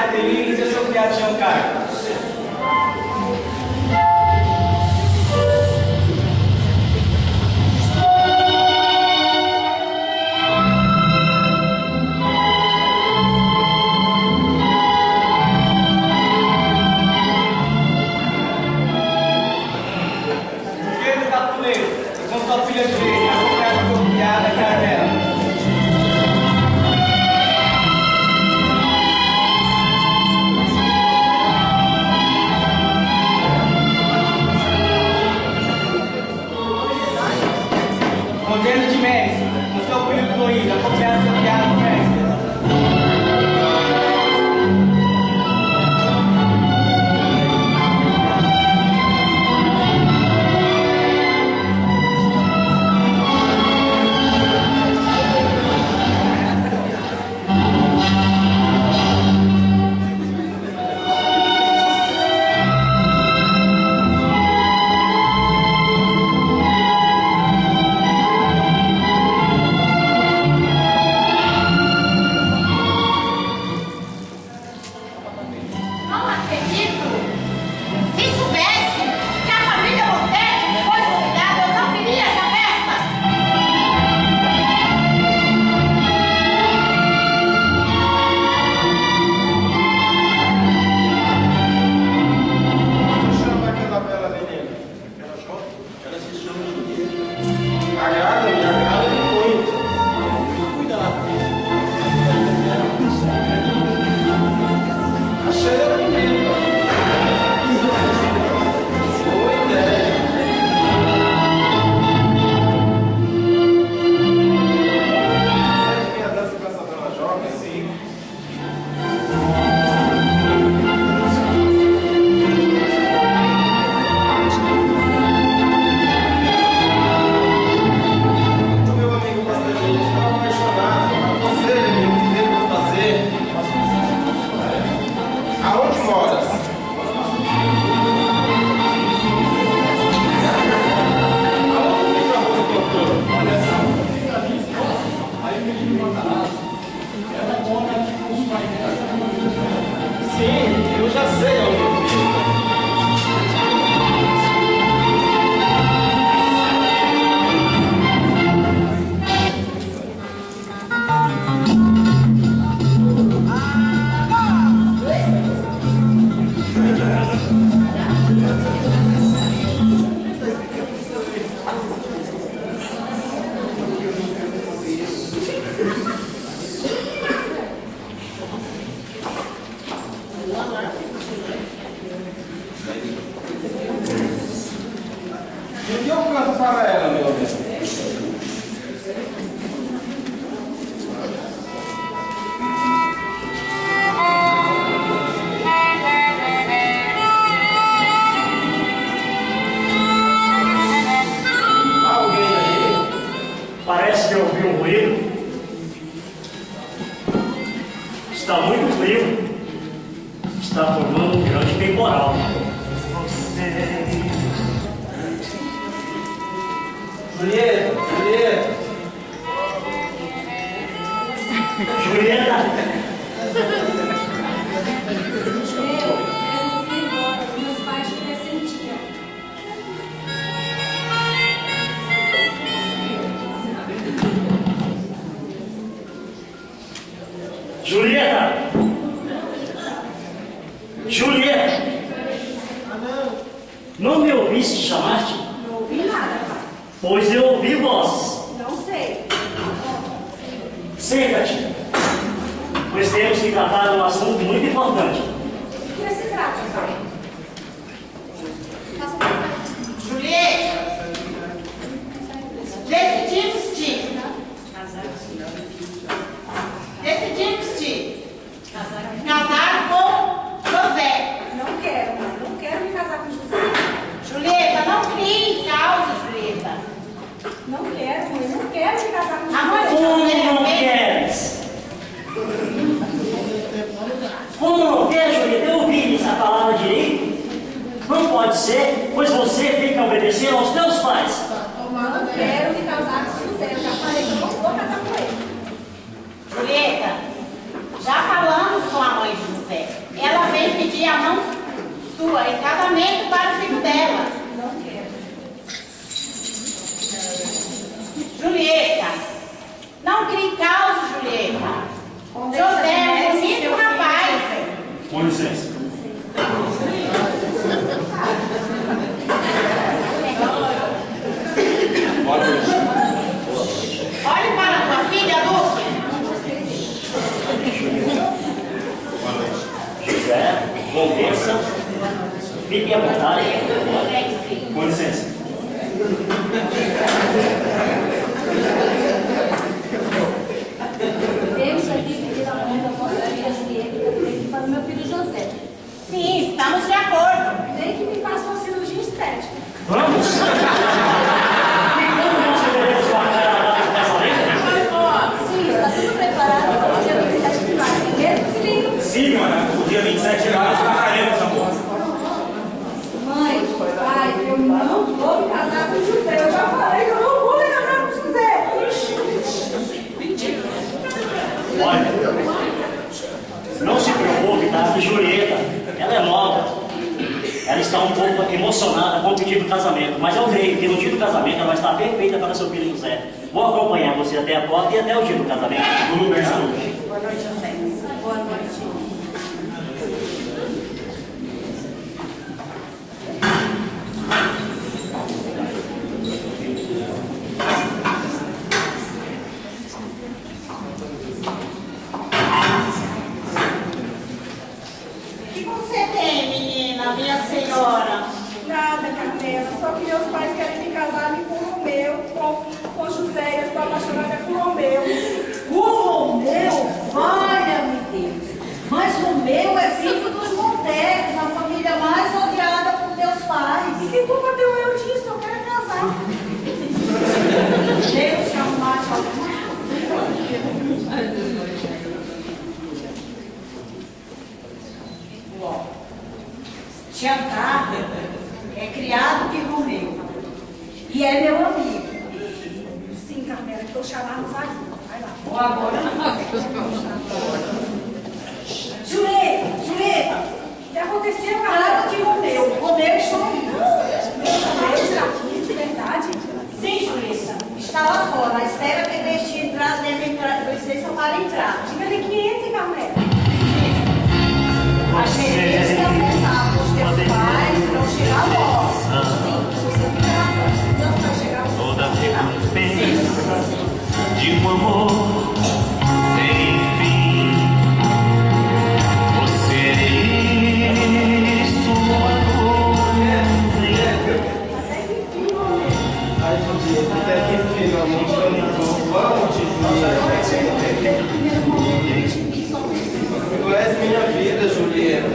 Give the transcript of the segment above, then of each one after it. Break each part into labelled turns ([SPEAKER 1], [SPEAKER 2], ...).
[SPEAKER 1] Carteirinhas e seu criado Giancarlo. Pedro Capuleiro, com sua filha direita, acompanhado do seu criado Carmela. Monteiro de Médici, com seu filho Floído, acompanhado do seu criado Médici. Sim, eu já sei onde eu fico. E eu canto para ela, meu amigo. Alguém aí?
[SPEAKER 2] Parece que eu ouvi um ruído. Está muito frio. Está formando um grande temporal.
[SPEAKER 1] Julieta, Julieta.
[SPEAKER 2] Julieta! Julieta! Julieta! Não me ouviste chamar-te?
[SPEAKER 3] Não ouvi nada, pai.
[SPEAKER 2] Pois eu ouvi vozes.
[SPEAKER 3] Não sei.
[SPEAKER 2] Senta-te, pois temos que tratar de um assunto muito importante.
[SPEAKER 3] Do que se trata, pai?
[SPEAKER 4] Julieta, decidimos-te casar com José.
[SPEAKER 3] Não quero, mãe. Não quero me casar com José.
[SPEAKER 4] Julieta, não crie causa, Julieta.
[SPEAKER 3] Não quero, mãe. Não quero me casar com
[SPEAKER 4] Amor,
[SPEAKER 3] José.
[SPEAKER 2] Como não queres? Como não queres, Julieta? Eu ouvi essa palavra direito. Não pode ser, pois você tem que obedecer aos teus pais.
[SPEAKER 3] Não quero me casar com José. Eu já falei que eu não vou casar com ele.
[SPEAKER 4] Julieta, já falamos com a mãe de José. pedir a mão sua em casamento para o filho dela.
[SPEAKER 3] Não quero.
[SPEAKER 4] Julieta, não crie caos, Julieta. José é um bonito rapaz.
[SPEAKER 2] Com licença.
[SPEAKER 4] Olhe para a tua filha, Lúcia.
[SPEAKER 2] José, convença, fique à vontade. Com licença.
[SPEAKER 3] Temos aqui pedir a mão da vossa filha Julieta para o meu filho José.
[SPEAKER 4] Sim, estamos de acordo.
[SPEAKER 3] Nem que me faça uma cirurgia estética.
[SPEAKER 2] Vamos! E como nós poderemos marcar a data do casamento?
[SPEAKER 3] Sim, está tudo preparado para o dia 27 de maio. Mesmo, filhinho?
[SPEAKER 5] Sim, mãe, o dia 27 de maio nós marcaremos, amor.
[SPEAKER 3] Mãe, pai, eu não vou me casar com o José. Eu já falei que eu não vou me casar com o José.
[SPEAKER 2] Olha, não se preocupe, tá? Julieta, ela é nova. Ela está um pouco emocionada com o pedido do casamento, mas eu creio que no dia do casamento ela vai estar perfeita para seu filho José. Vou acompanhar você até a porta e até o dia do casamento.
[SPEAKER 5] Tudo bem, senhor.
[SPEAKER 4] Boa noite, José.
[SPEAKER 3] Boa noite.
[SPEAKER 4] O que você tem, menina, minha senhora?
[SPEAKER 6] Nada, Carmela. Só que meus pais querem me casar com o Romeu, com José. Eu estou apaixonada por Romeu.
[SPEAKER 7] O Romeu? Olha-me Deus. Mas Romeu é filho dos Montegos, a família mais odiada por teus pais.
[SPEAKER 6] Que culpa tenho eu disso? Eu quero casar.
[SPEAKER 7] Deus te arrumar alguma Tiago é criado de Romeu e é meu amigo.
[SPEAKER 6] Sim, Carmela, estou chamando os aí. Vai lá.
[SPEAKER 7] Ou agora Julieta,
[SPEAKER 6] O que aconteceu,
[SPEAKER 7] nada
[SPEAKER 6] Carmela?
[SPEAKER 7] de Romeu. Romeu está aí.
[SPEAKER 6] Romeu está aqui, de verdade?
[SPEAKER 7] Sim, Julieta. Está lá fora. À espera que ele deixe entrar, deve entrar, licença para entrar.
[SPEAKER 6] Diga-lhe que entre, Carmela.
[SPEAKER 7] A gente vai começar com os teus pais, vão chegar logo. Você fica na frente. Não vai chegar logo.
[SPEAKER 8] Toda recompensa de um amor sem fim. Você é sua nuvem.
[SPEAKER 1] Ai, Julieta, até que filho, amor, vamos te Julieta. Tu és minha vida, Julieta.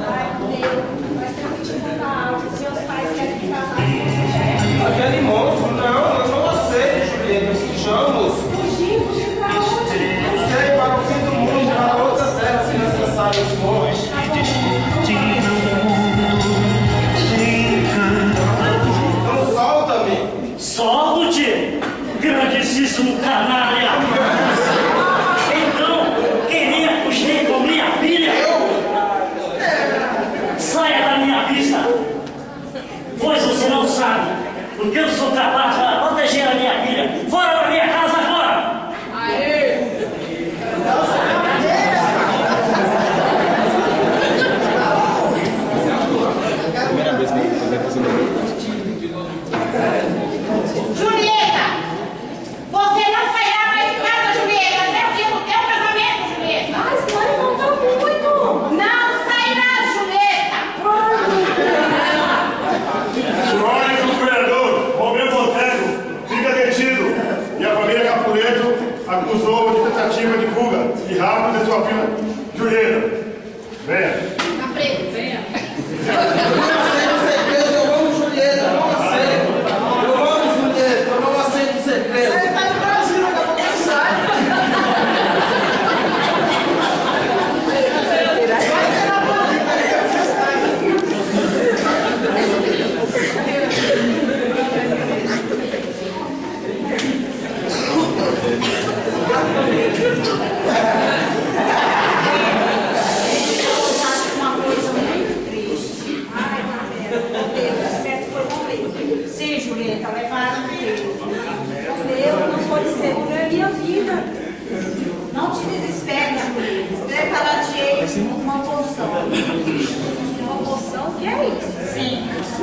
[SPEAKER 6] Ai, Deus, mas temos que te contar algo. Meus pais querem me casar com José.
[SPEAKER 1] Aquele monstro, não, eu não aceito, Julieta. Fujamos.
[SPEAKER 6] Fugir pra onde?
[SPEAKER 1] Não sei, para o fim do mundo, para outra terra, se necessário for. Então solta-me.
[SPEAKER 2] Solta-te, grandíssimo canalha! Então, queria fugir com minha filha? Saia da minha vista! Pois você não sabe o que eu sou capaz para proteger a minha filha. Fora da minha casa agora!
[SPEAKER 4] Julieta, você não sairá mais de casa, Julieta, até o dia do teu casamento, Julieta.
[SPEAKER 6] Mas, mãe, falta muito.
[SPEAKER 4] Não sairá, Julieta.
[SPEAKER 5] Senhora e vereador, Romeu Montegos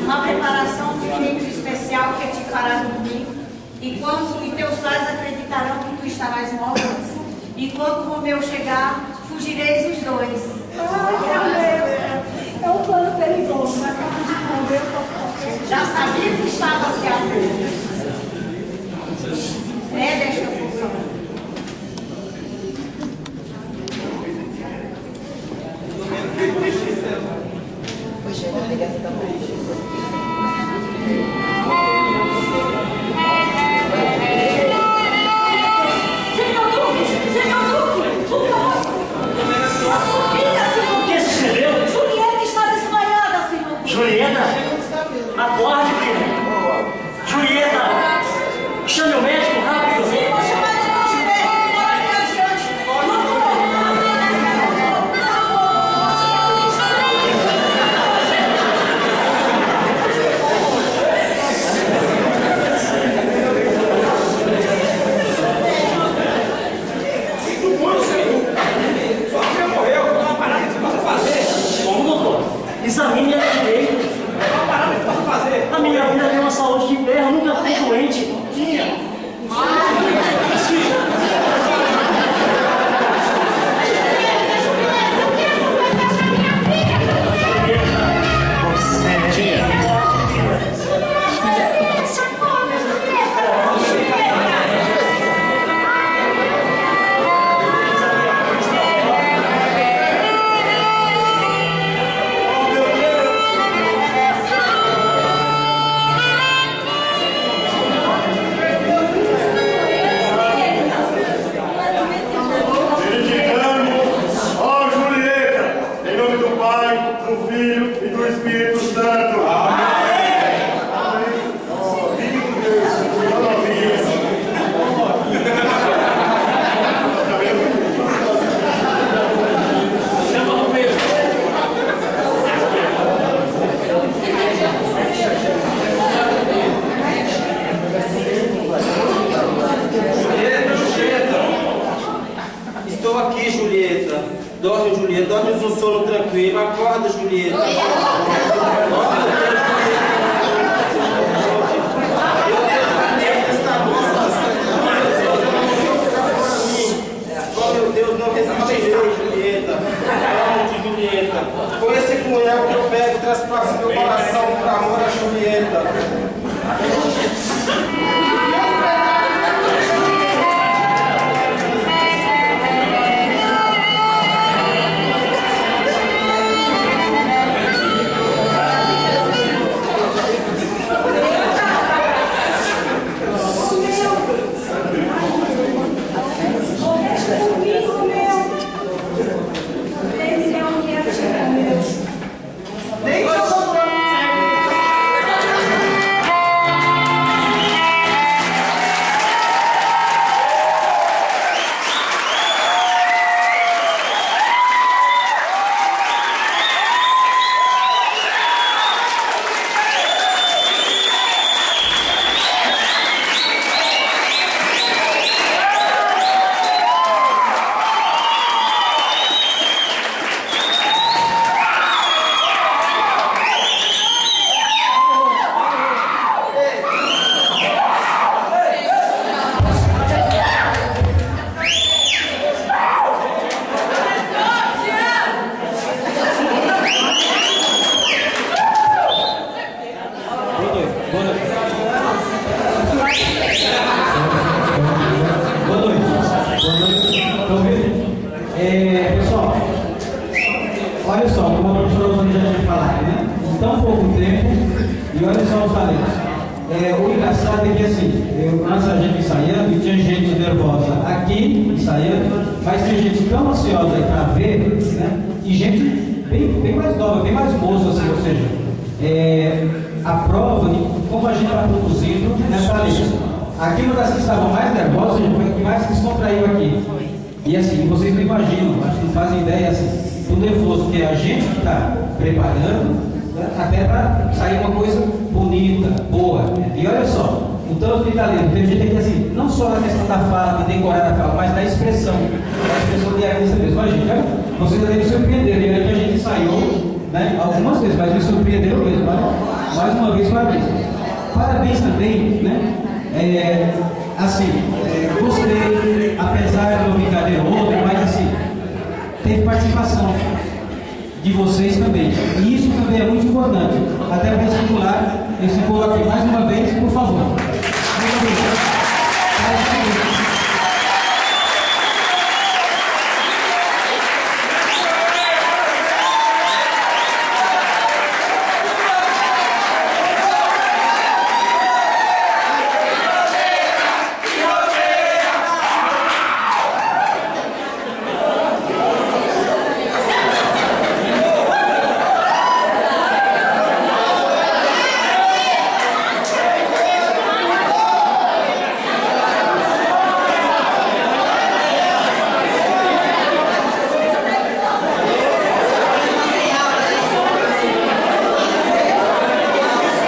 [SPEAKER 7] uma preparação de jeito especial que te fará dormir. E teus pais acreditarão que tu estarás morta. E quando Romeu chegar, fugireis os dois.
[SPEAKER 6] É um plano perigoso, mas para fugir com o meu,
[SPEAKER 7] Já sabia que estava se abrindo. Desta função.
[SPEAKER 2] Julieta, acorde, filho. Julieta, chame o médico rápido.
[SPEAKER 7] Sim, vou chamar depois de médico, bora aqui adiante.
[SPEAKER 1] Sua filha morreu, não há parada que você possa fazer.
[SPEAKER 2] Como, doutor? Examine ela direito.
[SPEAKER 1] Não há parada que possa fazer.
[SPEAKER 2] A minha vida tem uma saúde de ferro, nunca fui doente. Tinha.
[SPEAKER 9] Estou aqui, Julieta. Dorme, Julieta. Dorme um sono tranquilo. Acorda, Julieta. Oh, meu Deus, não resistirei, Julieta. Dorme, Julieta. Com esse punhal que eu pego, traspasso meu coração por amor a Julieta.
[SPEAKER 10] Pessoal, olha só, como a professora Rosângela já tinha falado, né? Em tão pouco tempo, e olha só os talentos. O engraçado é que assim, antes a gente ensaiando, e tinha gente nervosa aqui ensaiando, mas tem gente tão ansiosa aí para ver, né? E gente bem mais nova, bem mais moça, assim, ou seja, a prova de como a gente está produzindo nessa lista. Aqui uma das que estavam mais nervosas foi a que mais se descontraiu aqui. E assim, vocês não imaginam, acho que não fazem ideia assim, do nervoso que é a gente que está preparando, né, até para sair uma coisa bonita, boa. E olha só, o tanto de talento, tem gente aqui assim, não só na questão da fala, de decorar a fala, mas da expressão de artista mesmo. Olha, gente, vocês devem se surpreender, né, que a gente ensaiou, né, algumas vezes, mas me surpreenderam mesmo. Olha mais uma vez, parabéns. Parabéns também, né? Gostei, apesar de uma brincadeira ou outra, mas assim, teve participação de vocês também. E isso também é muito importante. Até para estimular esse coro aqui mais uma vez, por favor. Muito obrigado.